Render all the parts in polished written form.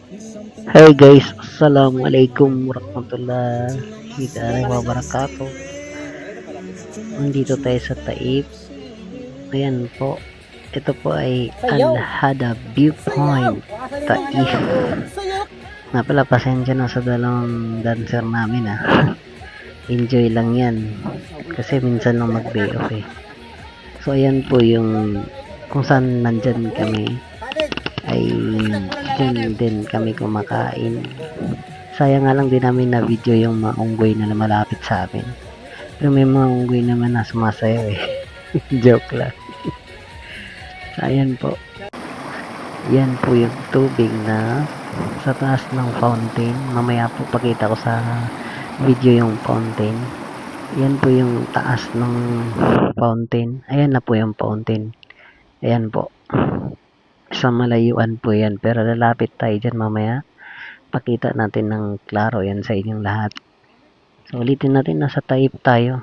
Hey guys, Assalamualaikum warahmatullahi wabarakatuh. Nandito tayo sa Taib. Ayan po. Ito po ay Al-Hada Viewpoint Taif. Napala pasensya na sa dalawang dancer namin Enjoy lang yan. Kasi minsan lang mag-day off So ayan po yung kung saan nandyan kami ay dyan din kami kumakain. Sayang nga lang din namin na video yung mga unggoy na malapit sa amin. Pero may mga unggoy naman na sumasayaw Joke lang. So, ayan po. Yan po yung tubig na sa taas ng fountain. Mamaya po pakita ko sa video yung fountain. Yan po yung taas ng fountain. Ayan na po yung fountain. Ayan po. Sa malayuan po yan. Pero lalapit tayo dyan mamaya. Pakita natin ng klaro yan sa inyong lahat. So ulitin natin, nasa Taib tayo.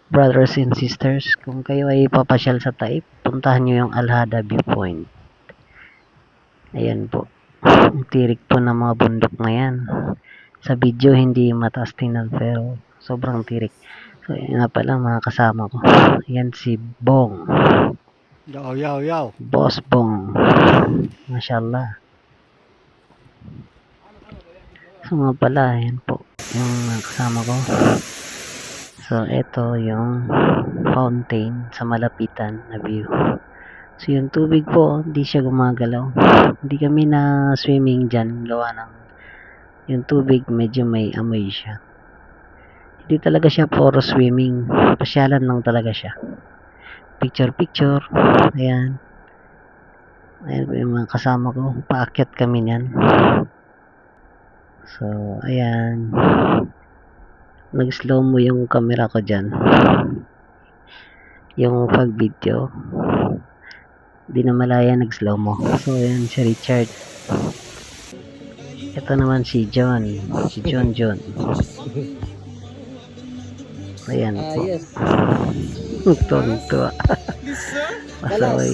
Brothers and sisters, kung kayo ay papasyal sa Taib, puntahan nyo yung Al-Hada Viewpoint. Ayan po. Ang tirik po ng mga bundok na yan. Sa video hindi mataas tingnan pero sobrang tirik. So yan nga pala mga kasama ko. Ayan si Bong. Yo. Boss Bong. Mashallah. So nga pala, ayan po yung kasama ko. So ito yung fountain sa malapitan na view. So yung tubig po, hindi siya gumagalaw. Hindi kami na swimming dyan. Gawa ng yung tubig medyo may amoy siya. Hindi talaga siya puro swimming. Pasyalan lang talaga siya. Picture. Ayan. Ayan po yung mga kasama ko. Paakyat kami niyan. So, ayan. Nag-slow mo yung camera ko dyan. Yung pag-video. Di na malaya nag-slow mo. So, ayan si Richard. Ito naman si John. Si John. Ayan po. Tuwa. Pasaway.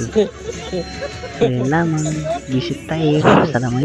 Ayan lamang. Visit tayo. Salamat.